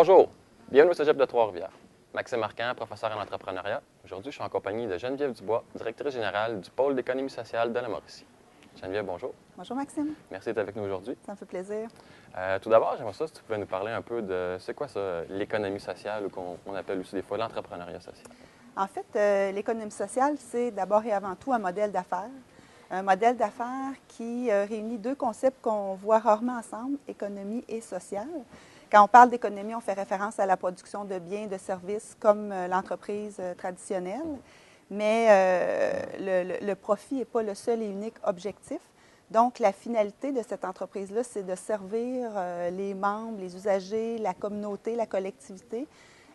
Bonjour, bienvenue au Cégep de Trois-Rivières. Maxime Marquand, professeur en entrepreneuriat. Aujourd'hui, je suis en compagnie de Geneviève Dubois, directrice générale du pôle d'économie sociale de la Mauricie. Geneviève, bonjour. Bonjour Maxime. Merci d'être avec nous aujourd'hui. Ça me fait plaisir. Tout d'abord, j'aimerais ça si tu pouvais nous parler un peu de c'est quoi ça, l'économie sociale ou qu'on appelle aussi des fois l'entrepreneuriat social. En fait, l'économie sociale, c'est d'abord et avant tout un modèle d'affaires. Un modèle d'affaires qui réunit deux concepts qu'on voit rarement ensemble, économie et social. Quand on parle d'économie, on fait référence à la production de biens et de services comme l'entreprise traditionnelle, mais le profit n'est pas le seul et unique objectif. Donc, la finalité de cette entreprise-là, c'est de servir les membres, les usagers, la communauté, la collectivité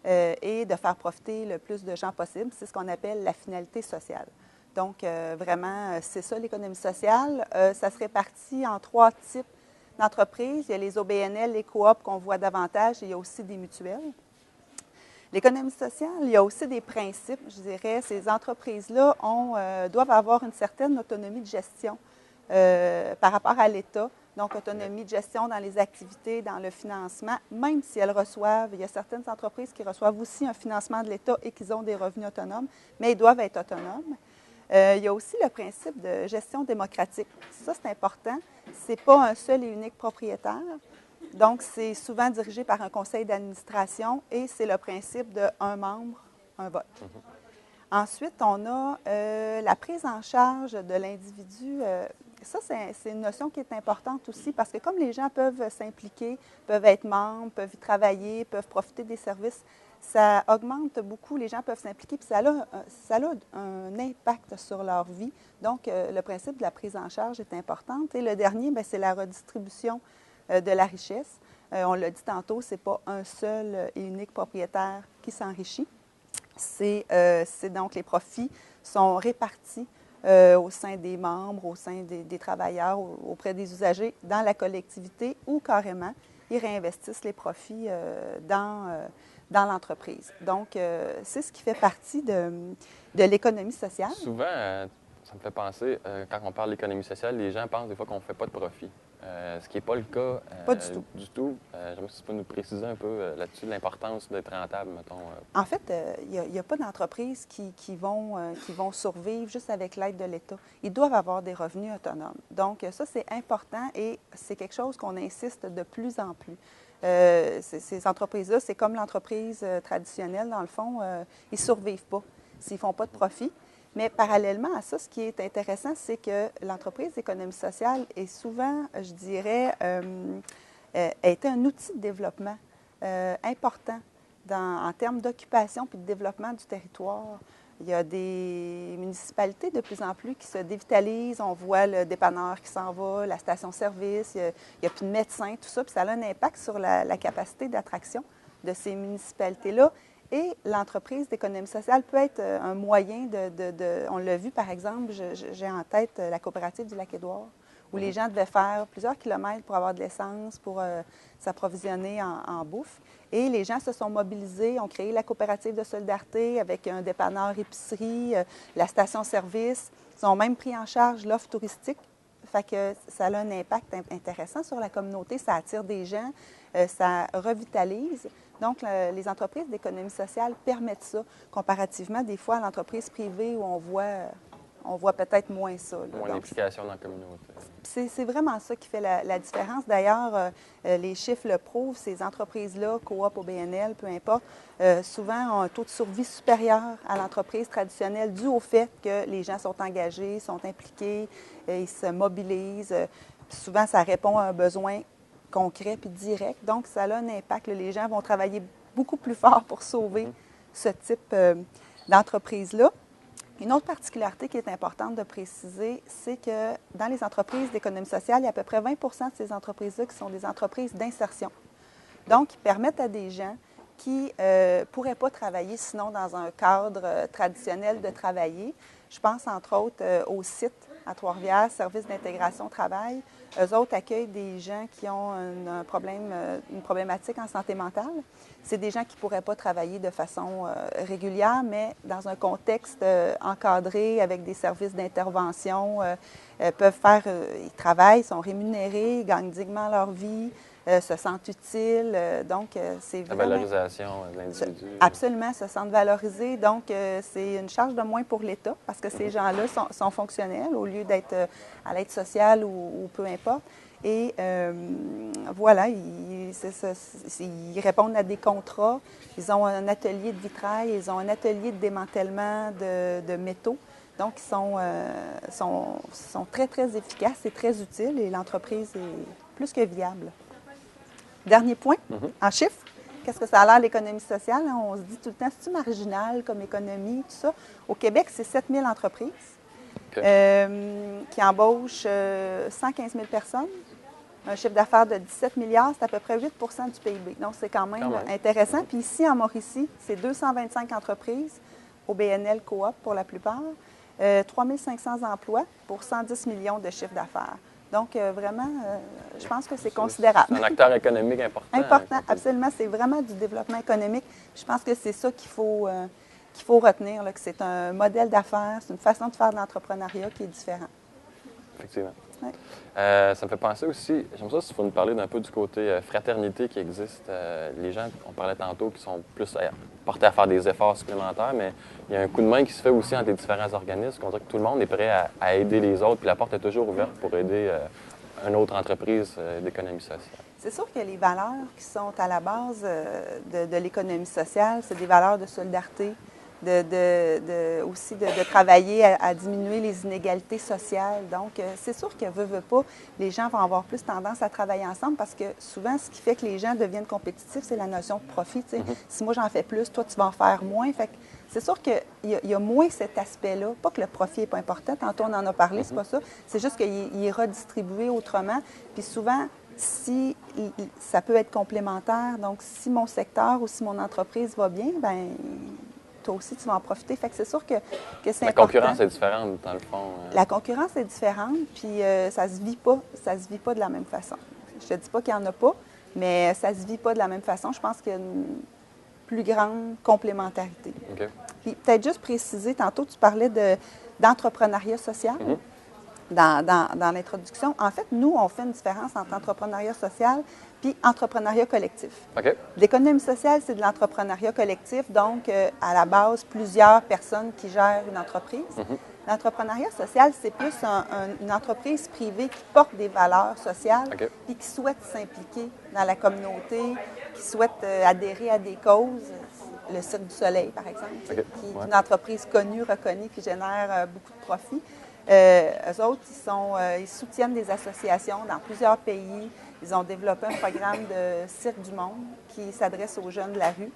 et de faire profiter le plus de gens possible. C'est ce qu'on appelle la finalité sociale. Donc, vraiment, c'est ça l'économie sociale. Ça se répartit en trois types d'entreprises. Il y a les OBNL, les coops qu'on voit davantage, et il y a aussi des mutuelles. L'économie sociale, il y a aussi des principes, je dirais. Ces entreprises-là doivent avoir une certaine autonomie de gestion par rapport à l'État. Donc, autonomie de gestion dans les activités, dans le financement, même si elles reçoivent, il y a certaines entreprises qui reçoivent aussi un financement de l'État et qui ont des revenus autonomes, mais ils doivent être autonomes. Il y a aussi le principe de gestion démocratique. Ça, c'est important. Ce n'est pas un seul et unique propriétaire. Donc, c'est souvent dirigé par un conseil d'administration et c'est le principe de un membre, un vote. Ensuite, on a la prise en charge de l'individu. Ça, c'est une notion qui est importante aussi parce que comme les gens peuvent s'impliquer, peuvent être membres, peuvent y travailler, peuvent profiter des services, ça augmente beaucoup, les gens peuvent s'impliquer, puis ça a un impact sur leur vie. Donc, le principe de la prise en charge est important. Et le dernier, c'est la redistribution de la richesse. On l'a dit tantôt, ce n'est pas un seul et unique propriétaire qui s'enrichit. C'est donc les profits sont répartis au sein des membres, au sein des travailleurs, auprès des usagers, dans la collectivité ou carrément, ils réinvestissent les profits dans l'entreprise. Donc, c'est ce qui fait partie de l'économie sociale. Souvent, ça me fait penser, quand on parle d'économie sociale, les gens pensent des fois qu'on ne fait pas de profit. Ce qui n'est pas le cas pas du tout. J'aimerais si tu peux nous préciser un peu là-dessus l'importance d'être rentable, mettons. En fait, il n'y a pas d'entreprises qui vont survivre juste avec l'aide de l'État. Ils doivent avoir des revenus autonomes. Donc, ça, c'est important et c'est quelque chose qu'on insiste de plus en plus. Ces entreprises-là, c'est comme l'entreprise traditionnelle, dans le fond, ils ne survivent pas s'ils ne font pas de profit. Mais parallèlement à ça, ce qui est intéressant, c'est que l'entreprise d'économie sociale est souvent, je dirais, a été un outil de développement important en termes d'occupation puis de développement du territoire. Il y a des municipalités de plus en plus qui se dévitalisent. On voit le dépanneur qui s'en va, la station-service, il n'y a plus de médecins, tout ça. Puis ça a un impact sur la capacité d'attraction de ces municipalités-là. Et l'entreprise d'économie sociale peut être un moyen on l'a vu, par exemple, j'ai en tête la coopérative du Lac-Édouard, où les gens devaient faire plusieurs kilomètres pour avoir de l'essence, pour s'approvisionner en bouffe. Et les gens se sont mobilisés, ont créé la coopérative de solidarité avec un dépanneur épicerie, la station-service. Ils ont même pris en charge l'offre touristique. Fait que ça a un impact intéressant sur la communauté. Ça attire des gens, ça revitalise. Donc, les entreprises d'économie sociale permettent ça, comparativement des fois à l'entreprise privée où on voit peut-être moins ça. Moins d'implication dans la communauté. C'est vraiment ça qui fait la différence. D'ailleurs, les chiffres le prouvent, ces entreprises-là, coop, OBNL, peu importe, souvent ont un taux de survie supérieur à l'entreprise traditionnelle dû au fait que les gens sont engagés, sont impliqués, ils se mobilisent. Souvent, ça répond à un besoin concret puis direct. Donc, ça a un impact. Les gens vont travailler beaucoup plus fort pour sauver ce type d'entreprise-là. Une autre particularité qui est importante de préciser, c'est que dans les entreprises d'économie sociale, il y a à peu près 20 de ces entreprises-là qui sont des entreprises d'insertion. Donc, ils permettent à des gens qui ne pourraient pas travailler sinon dans un cadre traditionnel de travailler. Je pense entre autres au site à Trois-Rivières, Service d'intégration travail. Eux autres accueillent des gens qui ont une problématique en santé mentale. C'est des gens qui ne pourraient pas travailler de façon régulière, mais dans un contexte encadré avec des services d'intervention, ils travaillent, sont rémunérés, ils gagnent dignement leur vie. se sentent utiles. Donc, c'est La vraiment... valorisation de l'individu. Absolument, se sentent valorisés. Donc, c'est une charge de moins pour l'État parce que ces gens-là sont fonctionnels au lieu d'être à l'aide sociale ou peu importe. Et voilà, ils répondent à des contrats. Ils ont un atelier de vitrail, ils ont un atelier de démantèlement de métaux. Donc, ils sont très, très efficaces et très utiles et l'entreprise est plus que viable. Dernier point, en chiffres. Qu'est-ce que ça a l'air l'économie sociale? On se dit tout le temps, c'est-tu marginal comme économie, tout ça? Au Québec, c'est 7 000 entreprises qui embauchent 115 000 personnes. Un chiffre d'affaires de 17 milliards, c'est à peu près 8 du PIB. Donc, c'est quand même intéressant. Puis ici, en Mauricie, c'est 225 entreprises, au BNL Coop pour la plupart, 3 500 emplois pour 110 millions de chiffre d'affaires. Donc, vraiment, je pense que c'est considérable. C'est un acteur économique important. Important, absolument. C'est vraiment du développement économique. Je pense que c'est ça qu'il faut retenir, là, que c'est un modèle d'affaires, c'est une façon de faire de l'entrepreneuriat qui est différent. Effectivement. Ouais. Ça me fait penser aussi, j'aimerais ça si vous nous parler d'un peu du côté fraternité qui existe. Les gens, on parlait tantôt, qui sont plus portés à faire des efforts supplémentaires, mais il y a un coup de main qui se fait aussi entre les différents organismes. On dirait que tout le monde est prêt à aider les autres, puis la porte est toujours ouverte pour aider une autre entreprise d'économie sociale. C'est sûr que les valeurs qui sont à la base de l'économie sociale, c'est des valeurs de solidarité, aussi de travailler à diminuer les inégalités sociales. Donc, c'est sûr que veut pas, les gens vont avoir plus tendance à travailler ensemble parce que souvent, ce qui fait que les gens deviennent compétitifs, c'est la notion de profit. Si moi, j'en fais plus, toi, tu vas en faire moins. Fait que c'est sûr qu'il y a moins cet aspect-là. Pas que le profit n'est pas important. Tantôt, on en a parlé, c'est pas ça. C'est juste qu'il est redistribué autrement. Puis souvent, ça peut être complémentaire. Donc, si mon secteur ou si mon entreprise va bien, bien, toi aussi, tu vas en profiter. Fait que c'est sûr que c'est important. La concurrence est différente, dans le fond. La concurrence est différente, puis ça se vit pas de la même façon. Je te dis pas qu'il n'y en a pas, mais ça se vit pas de la même façon. Je pense qu'il y a une plus grande complémentarité. OK. Puis peut-être juste préciser, tantôt, tu parlais d'entrepreneuriat social. Dans l'introduction. En fait, nous, on fait une différence entre entrepreneuriat social puis entrepreneuriat collectif. OK. L'économie sociale, c'est de l'entrepreneuriat collectif, donc à la base, plusieurs personnes qui gèrent une entreprise. L'entrepreneuriat social, c'est plus une entreprise privée qui porte des valeurs sociales puis qui souhaite s'impliquer dans la communauté, qui souhaite adhérer à des causes. Le Cirque du Soleil, par exemple, qui est une entreprise connue, reconnue, qui génère beaucoup de profits. Eux autres, ils soutiennent des associations dans plusieurs pays. Ils ont développé un programme de Cirque du Monde qui s'adresse aux jeunes de la rue.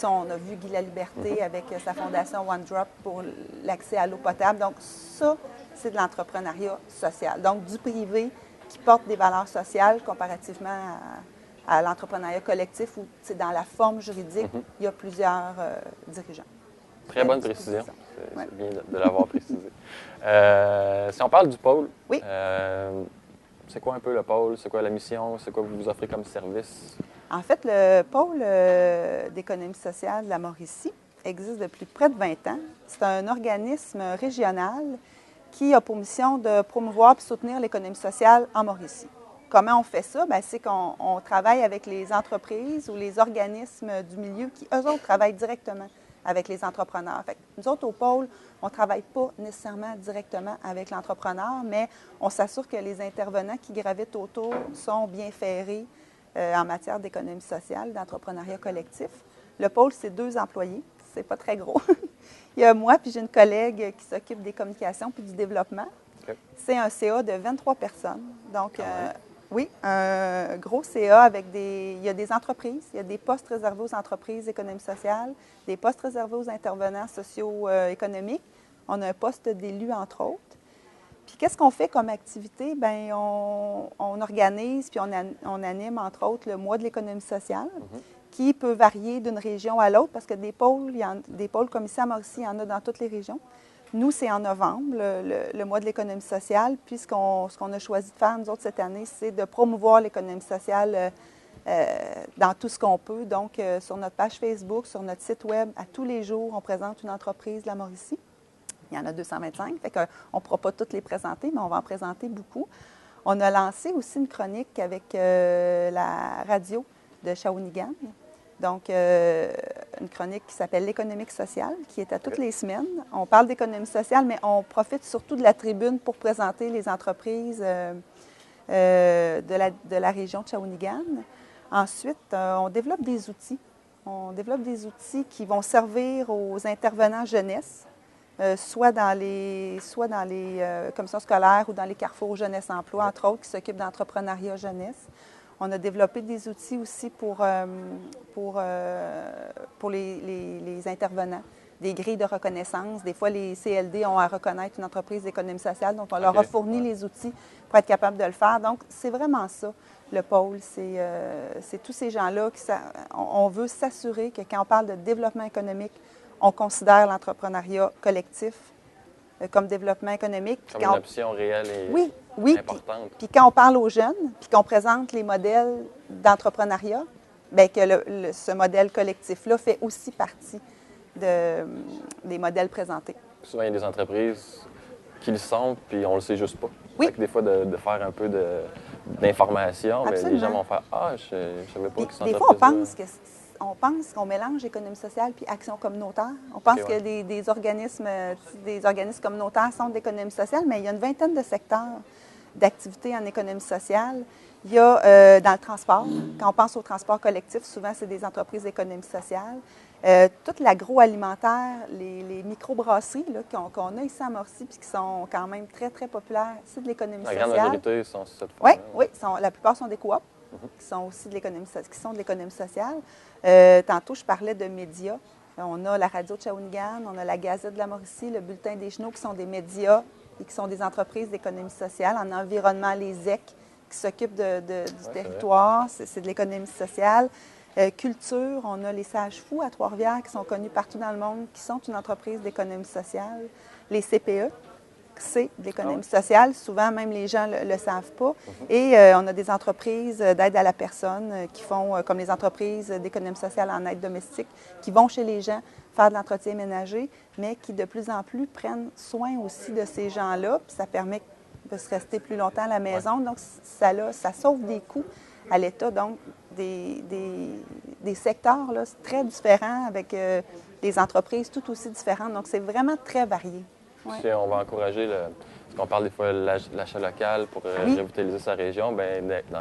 On a vu Guy Laliberté avec sa fondation One Drop pour l'accès à l'eau potable. Donc, ça, c'est de l'entrepreneuriat social. Donc, du privé qui porte des valeurs sociales comparativement à l'entrepreneuriat collectif où, dans la forme juridique, il y a plusieurs dirigeants. Très bonne précision. C'est bien de l'avoir précisé. Si on parle du pôle, c'est quoi un peu le pôle? C'est quoi la mission? C'est quoi vous offrez comme service? En fait, le pôle d'économie sociale de la Mauricie existe depuis près de 20 ans. C'est un organisme régional qui a pour mission de promouvoir et soutenir l'économie sociale en Mauricie. Comment on fait ça? Bien, c'est qu'on travaille avec les entreprises ou les organismes du milieu qui, eux autres, travaillent directement avec les entrepreneurs. Fait que nous autres, au pôle, on ne travaille pas nécessairement directement avec l'entrepreneur, mais on s'assure que les intervenants qui gravitent autour sont bien ferrés en matière d'économie sociale, d'entrepreneuriat collectif. Le pôle, c'est 2 employés. C'est pas très gros. Il y a moi, puis j'ai une collègue qui s'occupe des communications puis du développement. Okay. C'est un CA de 23 personnes. Donc, oui, un gros CA avec il y a des entreprises, il y a des postes réservés aux entreprises d'économie sociale, des postes réservés aux intervenants socio-économiques. On a un poste d'élu, entre autres. Puis, qu'est-ce qu'on fait comme activité? Bien, on organise puis on anime, entre autres, le mois de l'économie sociale, qui peut varier d'une région à l'autre, parce que des pôles comme ici à Mauricie, il y en a dans toutes les régions. Nous, c'est en novembre, le mois de l'économie sociale. Puis, ce qu'on a choisi de faire, nous autres, cette année, c'est de promouvoir l'économie sociale dans tout ce qu'on peut. Donc, sur notre page Facebook, sur notre site Web, à tous les jours, on présente une entreprise de la Mauricie. Il y en a 225, fait qu'on ne pourra pas toutes les présenter, mais on va en présenter beaucoup. On a lancé aussi une chronique avec la radio de Shawinigan. Donc, une chronique qui s'appelle «L'économique sociale», qui est à toutes les semaines. On parle d'économie sociale, mais on profite surtout de la tribune pour présenter les entreprises de la région de Shawinigan. Ensuite, on développe des outils. On développe des outils qui vont servir aux intervenants jeunesse, soit dans les commissions scolaires ou dans les carrefours jeunesse-emploi, entre autres, qui s'occupent d'entrepreneuriat jeunesse. On a développé des outils aussi pour les intervenants, des grilles de reconnaissance. Des fois, les CLD ont à reconnaître une entreprise d'économie sociale, donc on leur a fourni les outils pour être capable de le faire. Donc, c'est vraiment ça, le pôle. C'est tous ces gens-là on veut s'assurer que quand on parle de développement économique, on considère l'entrepreneuriat collectif comme développement économique. Comme une option réelle et importante. Puis quand on parle aux jeunes, puis qu'on présente les modèles d'entrepreneuriat, bien que ce modèle collectif-là fait aussi partie des modèles présentés. Souvent, il y a des entreprises qui le sont, puis on le sait juste pas. Oui. Fait que des fois, de faire un peu d'information, mais les gens vont faire « Ah, je ne savais pas que cette entreprise-là... » Des fois, on pense qu'on mélange économie sociale puis action communautaire. On pense que des organismes communautaires sont d'économie sociale, mais il y a une vingtaine de secteurs d'activités en économie sociale. Il y a dans le transport, quand on pense au transport collectif, souvent c'est des entreprises d'économie sociale. Tout l'agroalimentaire, les microbrasseries qu'on a ici à Morcy puis qui sont quand même très, très populaires, c'est de l'économie sociale. La grande majorité sont cette forme. Oui, la plupart sont des coops. Qui sont aussi de l'économie sociale. Tantôt, je parlais de médias. On a la radio de Shawinigan, on a la Gazette de la Mauricie, le Bulletin des Chenaux, qui sont des médias et qui sont des entreprises d'économie sociale. En environnement, les EC, qui s'occupent du territoire, c'est de l'économie sociale. Culture, on a les Sages-Fous à Trois-Rivières, qui sont connus partout dans le monde, qui sont une entreprise d'économie sociale. Les CPE, c'est de l'économie sociale. Souvent, même les gens ne le savent pas. Et on a des entreprises d'aide à la personne qui font, comme les entreprises d'économie sociale en aide domestique, qui vont chez les gens faire de l'entretien ménager, mais qui de plus en plus prennent soin aussi de ces gens-là. Puis ça permet de se rester plus longtemps à la maison. Donc, ça sauve des coûts à l'État. Donc, des secteurs là, très différents avec des entreprises tout aussi différentes. Donc, c'est vraiment très varié. Ouais. Si on va encourager, parce qu'on parle des fois de l'achat local pour revitaliser sa région,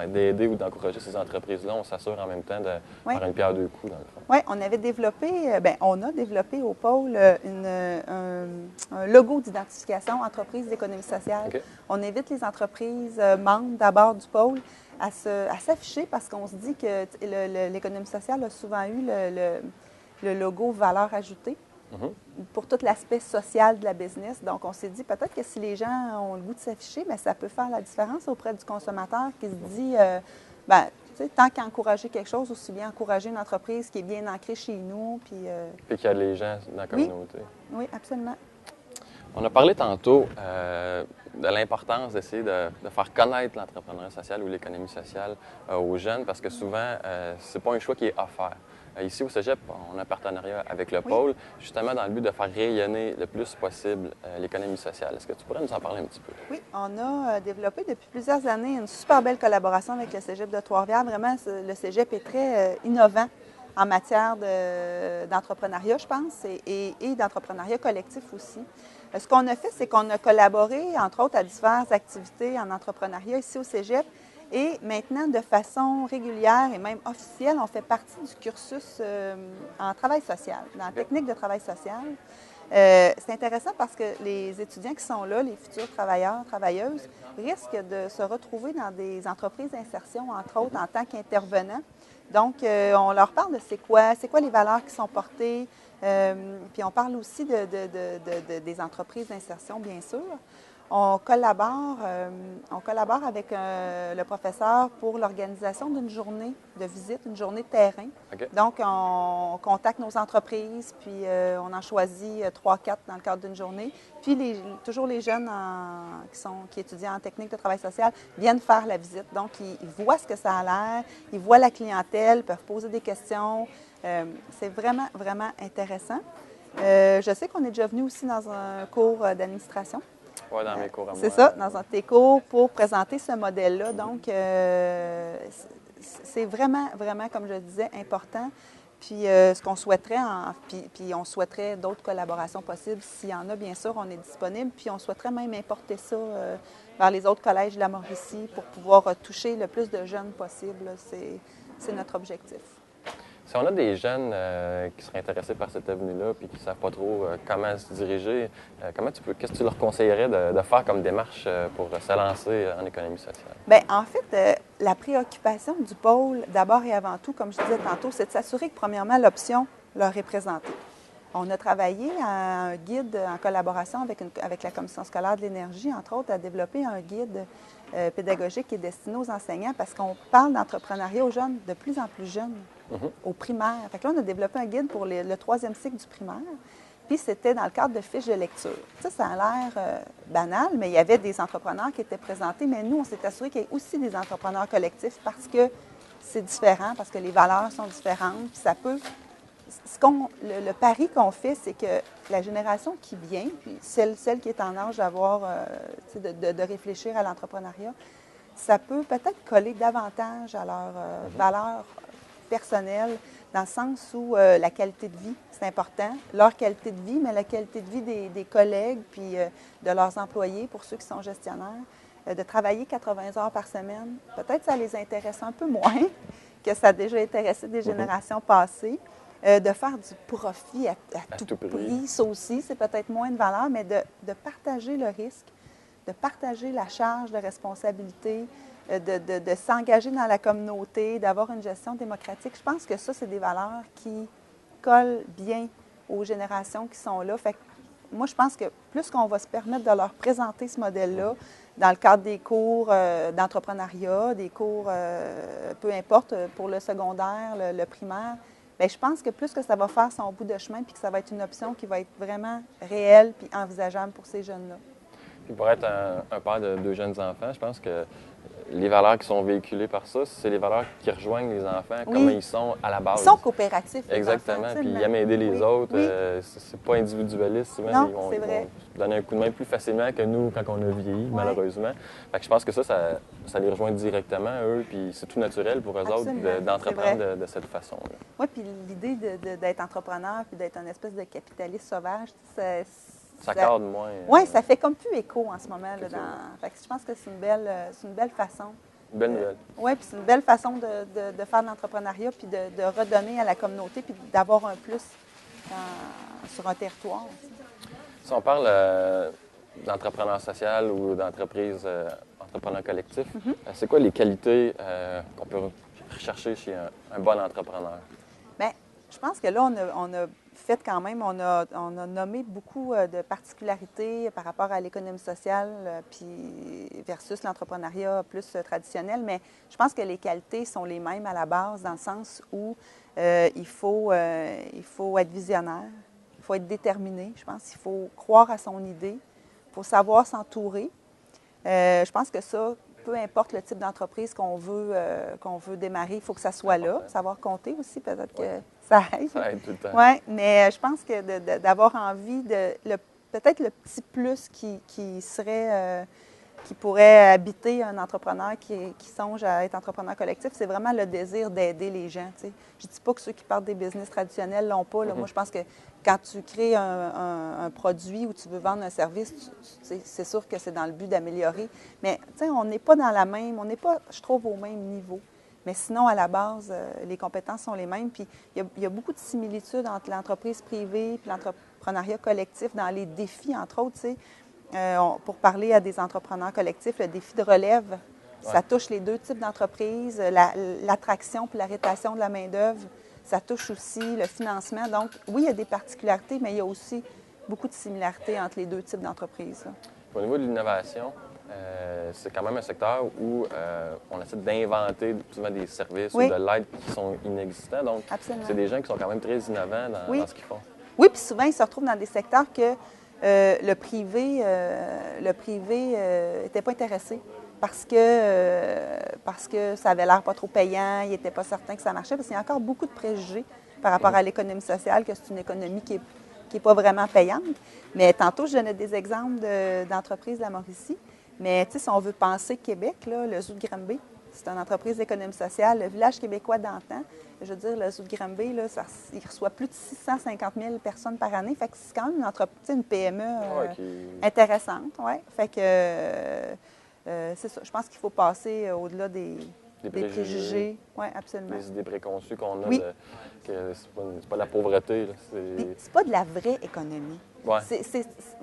d'aider ou d'encourager ces entreprises-là, on s'assure en même temps de faire une pierre deux coups, dans le fond. Oui, on a développé au pôle un logo d'identification entreprise d'économie sociale. Okay. On invite les entreprises membres d'abord du pôle à s'afficher parce qu'on se dit que l'économie sociale a souvent eu le logo valeur ajoutée. Pour tout l'aspect social de la business. Donc, on s'est dit peut-être que si les gens ont le goût de s'afficher, bien, ça peut faire la différence auprès du consommateur qui se dit, tant qu'encourager quelque chose, aussi bien encourager une entreprise qui est bien ancrée chez nous. Puis qu'il y a les gens dans la communauté. Oui, absolument. On a parlé tantôt de l'importance d'essayer de faire connaître l'entrepreneuriat social ou l'économie sociale aux jeunes parce que souvent, ce n'est pas un choix qui est offert. Ici, au Cégep, on a un partenariat avec le pôle, justement dans le but de faire rayonner le plus possible l'économie sociale. Est-ce que tu pourrais nous en parler un petit peu? Oui, on a développé depuis plusieurs années une super belle collaboration avec le Cégep de Trois-Rivières. Vraiment, le Cégep est très innovant en matière d'entrepreneuriat, je pense, et d'entrepreneuriat collectif aussi. Ce qu'on a fait, c'est qu'on a collaboré, entre autres, à diverses activités en entrepreneuriat ici au Cégep. Et maintenant, de façon régulière et même officielle, on fait partie du cursus en travail social, dans la technique de travail social. C'est intéressant parce que les étudiants qui sont là, les futurs travailleurs, travailleuses, risquent de se retrouver dans des entreprises d'insertion, entre autres, en tant qu'intervenants. Donc, on leur parle de c'est quoi les valeurs qui sont portées, puis on parle aussi des entreprises d'insertion, bien sûr. On collabore avec le professeur pour l'organisation d'une journée de visite, une journée de terrain. Okay. Donc, on contacte nos entreprises, puis on en choisit 3-4 dans le cadre d'une journée. Puis, toujours les jeunes qui étudient en technique de travail social viennent faire la visite. Donc, ils voient ce que ça a l'air, ils voient la clientèle, peuvent poser des questions. C'est vraiment, vraiment intéressant. Je sais qu'on est déjà venu aussi dans un cours d'administration. Oui, dans mes cours à moi. C'est ça, dans un de tes cours, pour présenter ce modèle-là. Donc, c'est vraiment, vraiment, comme je le disais, important. Puis, ce qu'on souhaiterait, puis on souhaiterait d'autres collaborations possibles. S'il y en a, bien sûr, on est disponible. Puis, on souhaiterait même importer ça vers les autres collèges de la Mauricie pour pouvoir toucher le plus de jeunes possible. C'est notre objectif. Si on a des jeunes qui seraient intéressés par cette avenue-là puis qui ne savent pas trop comment se diriger, qu'est-ce que tu leur conseillerais de faire comme démarche pour se lancer en économie sociale? Bien, en fait, la préoccupation du pôle, d'abord et avant tout, comme je disais tantôt, c'est de s'assurer que, premièrement, l'option leur est présentée. On a travaillé à un guide en collaboration avec la Commission scolaire de l'énergie, entre autres, à développer un guide pédagogique qui est destiné aux enseignants parce qu'on parle d'entrepreneuriat aux jeunes de plus en plus jeunes, au primaire. Fait que là, on a développé un guide pour le troisième cycle du primaire, puis c'était dans le cadre de fiches de lecture. Ça a l'air banal, mais il y avait des entrepreneurs qui étaient présentés, mais nous, on s'est assuré qu'il y ait aussi des entrepreneurs collectifs parce que c'est différent, parce que les valeurs sont différentes, puis ça peut... Le pari qu'on fait, c'est que la génération qui vient, puis celle qui est en âge d'avoir, de réfléchir à l'entrepreneuriat, ça peut peut-être coller davantage à leurs valeurs personnelles, dans le sens où la qualité de vie, c'est important, leur qualité de vie, mais la qualité de vie des collègues, puis de leurs employés, pour ceux qui sont gestionnaires, de travailler 80 heures par semaine. Peut-être ça les intéresse un peu moins que ça a déjà intéressé des générations passées. De faire du profit à tout prix, ça aussi, c'est peut-être moins de valeur, mais de partager le risque, de partager la charge de responsabilité, de s'engager dans la communauté, d'avoir une gestion démocratique. Je pense que ça, c'est des valeurs qui collent bien aux générations qui sont là. Fait que moi, je pense que plus qu'on va se permettre de leur présenter ce modèle-là dans le cadre des cours d'entrepreneuriat, des cours, peu importe, pour le secondaire, le primaire, bien, je pense que plus que ça va faire son bout de chemin puis que ça va être une option qui va être vraiment réelle puis envisageable pour ces jeunes-là. Puis pour être un père de deux jeunes enfants, je pense que les valeurs qui sont véhiculées par ça, c'est les valeurs qui rejoignent les enfants, comment ils sont à la base. Ils sont coopératifs. Exactement, enfants, puis ils aiment aider les autres. Oui. C'est pas individualiste. Souvent, non, ils vont donner un coup de main plus facilement que nous quand on a vieilli, malheureusement. Fait que je pense que ça les rejoint directement, eux, puis c'est tout naturel pour eux autres d'entreprendre de cette façon-là. Oui, puis l'idée d'être entrepreneur puis d'être une espèce de capitaliste sauvage, ça cadre moins. Oui, ça fait comme plus écho en ce moment. Là, fait que je pense que c'est une belle façon. Une belle nouvelle. Oui, puis c'est une belle façon de faire de l'entrepreneuriat puis de redonner à la communauté puis d'avoir un plus sur un territoire. Si on parle d'entrepreneur social ou d'entreprise entrepreneur collectif, c'est quoi les qualités qu'on peut rechercher chez un bon entrepreneur? Bien, je pense que là, on a fait quand même, on a nommé beaucoup de particularités par rapport à l'économie sociale puis versus l'entrepreneuriat plus traditionnel, mais je pense que les qualités sont les mêmes à la base dans le sens où il faut être visionnaire, il faut être déterminé, je pense qu'il faut croire à son idée, il faut savoir s'entourer. Je pense que ça, peu importe le type d'entreprise qu'on veut démarrer, il faut que ça soit là. Savoir compter aussi, peut-être que ça aide. Ça aide tout le temps. Oui, mais je pense que d'avoir envie peut-être le petit plus qui pourrait habiter un entrepreneur qui songe à être entrepreneur collectif, c'est vraiment le désir d'aider les gens. Tu sais. Je ne dis pas que ceux qui partent des business traditionnels l'ont pas. Là. Moi, je pense que quand tu crées un produit ou tu veux vendre un service, c'est sûr que c'est dans le but d'améliorer. Mais tu sais, on n'est pas on n'est pas, je trouve, au même niveau. Mais sinon, à la base, les compétences sont les mêmes. Puis il y a beaucoup de similitudes entre l'entreprise privée et l'entrepreneuriat collectif dans les défis, entre autres. Tu sais, pour parler à des entrepreneurs collectifs, le défi de relève, ça touche les deux types d'entreprises, l'attraction puis la rétention de la main-d'œuvre. Ça touche aussi le financement. Donc, oui, il y a des particularités, mais il y a aussi beaucoup de similarités entre les deux types d'entreprises. Au niveau de l'innovation, c'est quand même un secteur où on essaie d'inventer souvent des services ou de l'aide qui sont inexistants. Donc, c'est des gens qui sont quand même très innovants dans ce qu'ils font. Oui, puis souvent, ils se retrouvent dans des secteurs que le privé n'était pas intéressé parce que ça avait l'air pas trop payant, il n'était pas certain que ça marchait, parce qu'il y a encore beaucoup de préjugés par rapport à l'économie sociale, que c'est une économie qui est qui n'est pas vraiment payante. Mais tantôt, je donnais des exemples d'entreprises de la Mauricie. Mais si on veut penser Québec, là, le zoo de Granby, c'est une entreprise d'économie sociale. Le village québécois d'antan, je veux dire, le zoo de Granby, là, il reçoit plus de 650 000 personnes par année. Fait que c'est quand même une entreprise, une PME intéressante. Ouais. Fait que c'est ça. Je pense qu'il faut passer au-delà des préjugés. Oui, absolument. Les idées préconçues qu'on a, oui. Que c'est pas de la pauvreté. C'est pas de la vraie économie. Ouais.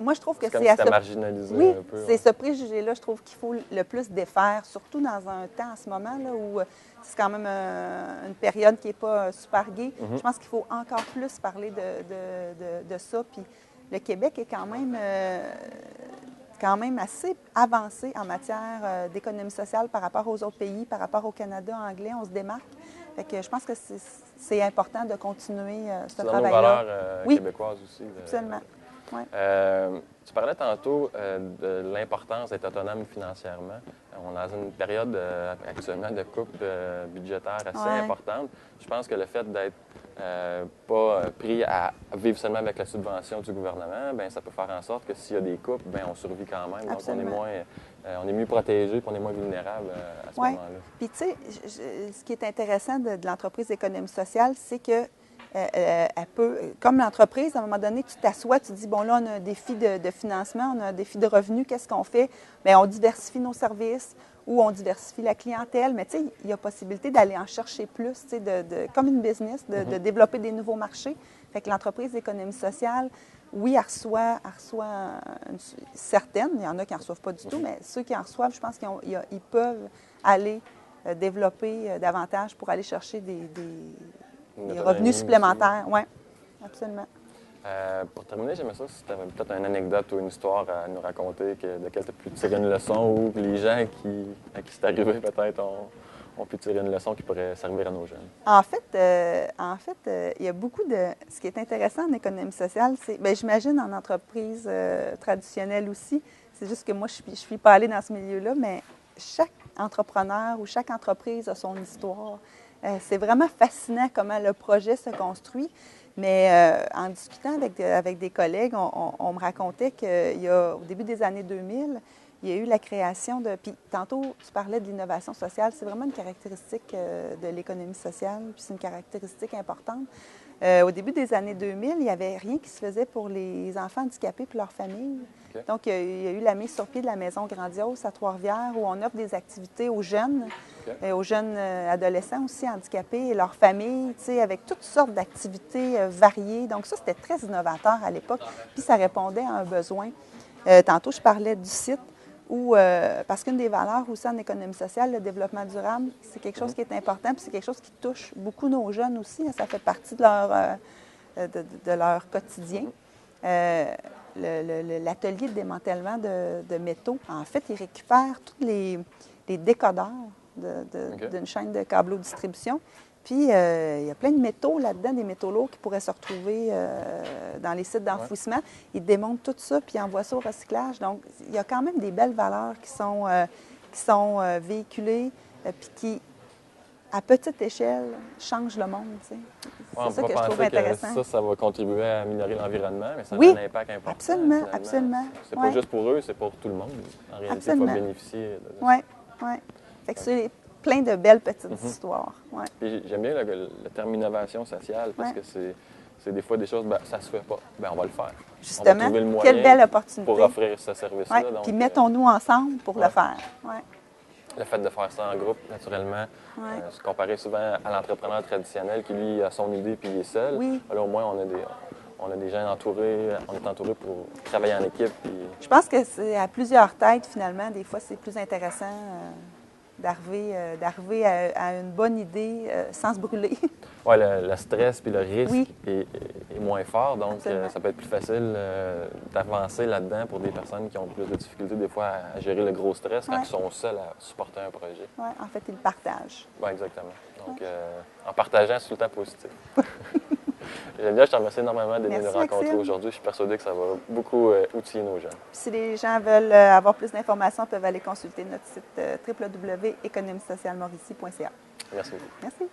Moi, je trouve que c'est à marginaliser oui, un peu. C'est ce préjugé-là, je trouve qu'il faut le plus défaire, surtout dans un temps en ce moment là, où c'est quand même une période qui n'est pas super gaie. Je pense qu'il faut encore plus parler de ça. Puis le Québec est quand même assez avancé en matière d'économie sociale par rapport aux autres pays, par rapport au Canada anglais. On se démarque. Fait que je pense que c'est important de continuer ce travail-là. C'est dans nos valeurs québécoises aussi. Absolument. Ouais. Tu parlais tantôt de l'importance d'être autonome financièrement. On est dans une période actuellement de coupe budgétaire assez importante. Je pense que le fait d'être pas pris à vivre seulement avec la subvention du gouvernement, bien, ça peut faire en sorte que s'il y a des coupes, bien, on survit quand même. Donc, on est mieux protégé et on est moins vulnérable à ce moment-là. Puis, tu sais, ce qui est intéressant de l'entreprise d'économie sociale, c'est que elle peut, comme l'entreprise, à un moment donné, tu t'assois, tu dis, bon, là, on a un défi de financement, on a un défi de revenus, qu'est-ce qu'on fait? Bien, on diversifie nos services ou on diversifie la clientèle, mais tu sais, il y a possibilité d'aller en chercher plus, tu sais, comme une business, de développer des nouveaux marchés. Fait que l'entreprise d'économie sociale, oui, elle reçoit certaines, il y en a qui n'en reçoivent pas du tout, mais ceux qui en reçoivent, je pense qu'ils peuvent aller développer davantage pour aller chercher des revenus supplémentaires. Oui, absolument. Pour terminer, j'aimerais ça si tu avais peut-être une anecdote ou une histoire à nous raconter de laquelle tu as pu tirer une leçon ou que les gens à qui c'est arrivé peut-être ont pu tirer une leçon qui pourrait servir à nos jeunes. En fait, il y a beaucoup de... Ce qui est intéressant en économie sociale, c'est... Bien, j'imagine en entreprise traditionnelle aussi, c'est juste que moi, je ne suis pas allée dans ce milieu-là, mais chaque entrepreneur ou chaque entreprise a son histoire. C'est vraiment fascinant comment le projet se construit. Mais en discutant avec des collègues, on me racontait qu'au début des années 2000, il y a eu la création de... Puis tantôt, tu parlais de l'innovation sociale. C'est vraiment une caractéristique de l'économie sociale, puis c'est une caractéristique importante. Au début des années 2000, il n'y avait rien qui se faisait pour les enfants handicapés et leurs familles. Okay. Donc, il y a eu la mise sur pied de la Maison Grandiose à Trois-Rivières où on offre des activités aux jeunes, aux jeunes adolescents aussi handicapés et leurs familles, tu sais, avec toutes sortes d'activités variées. Donc, ça, c'était très innovateur à l'époque, puis ça répondait à un besoin. Tantôt, je parlais du site. Parce qu'une des valeurs aussi en économie sociale, le développement durable, c'est quelque chose qui est important, puis c'est quelque chose qui touche beaucoup nos jeunes aussi. Hein, ça fait partie de leur quotidien. L'atelier de démantèlement de métaux, en fait, il récupère tous les décodeurs d'une chaîne de câbleau-distribution. Puis, il y a plein de métaux là-dedans, des métaux lourds qui pourraient se retrouver dans les sites d'enfouissement. Ils démontent tout ça, puis ils envoient ça au recyclage. Donc, il y a quand même des belles valeurs qui sont véhiculées, puis qui, à petite échelle, changent le monde. Tu sais. C'est ça que je trouve intéressant. Ça va contribuer à améliorer l'environnement, mais ça a un impact important. Absolument, absolument. C'est pas juste pour eux, c'est pour tout le monde. En réalité, il faut bénéficier de ça. Oui, oui. Fait que c'est plein de belles petites histoires. Ouais. J'aime bien le terme innovation sociale parce que c'est des fois des choses, ça se fait pas. Bien, on va le faire. Justement, on va trouver le moyen quelle belle opportunité pour offrir ce service-là. Puis mettons-nous ensemble pour le faire. Ouais. Le fait de faire ça en groupe, naturellement, se comparer souvent à l'entrepreneur traditionnel qui, lui, a son idée puis il est seul. Oui. Là, au moins, on a des gens entourés, on est entouré pour travailler en équipe. Puis... Je pense que c'est à plusieurs têtes, finalement. Des fois, c'est plus intéressant d'arriver à une bonne idée sans se brûler. Oui, le stress puis le risque est moins fort, donc ça peut être plus facile d'avancer là-dedans pour des personnes qui ont plus de difficultés des fois à gérer le gros stress quand ils sont seuls à supporter un projet. Oui, en fait, ils le partagent. Oui, exactement. Donc, en partageant, c'est tout le temps positif. Geneviève, je te remercie énormément de nous rencontrer aujourd'hui. Je suis persuadée que ça va beaucoup outiller nos jeunes. Si les gens veulent avoir plus d'informations, ils peuvent aller consulter notre site www.économiesocialemauricie.ca. Merci beaucoup. Merci.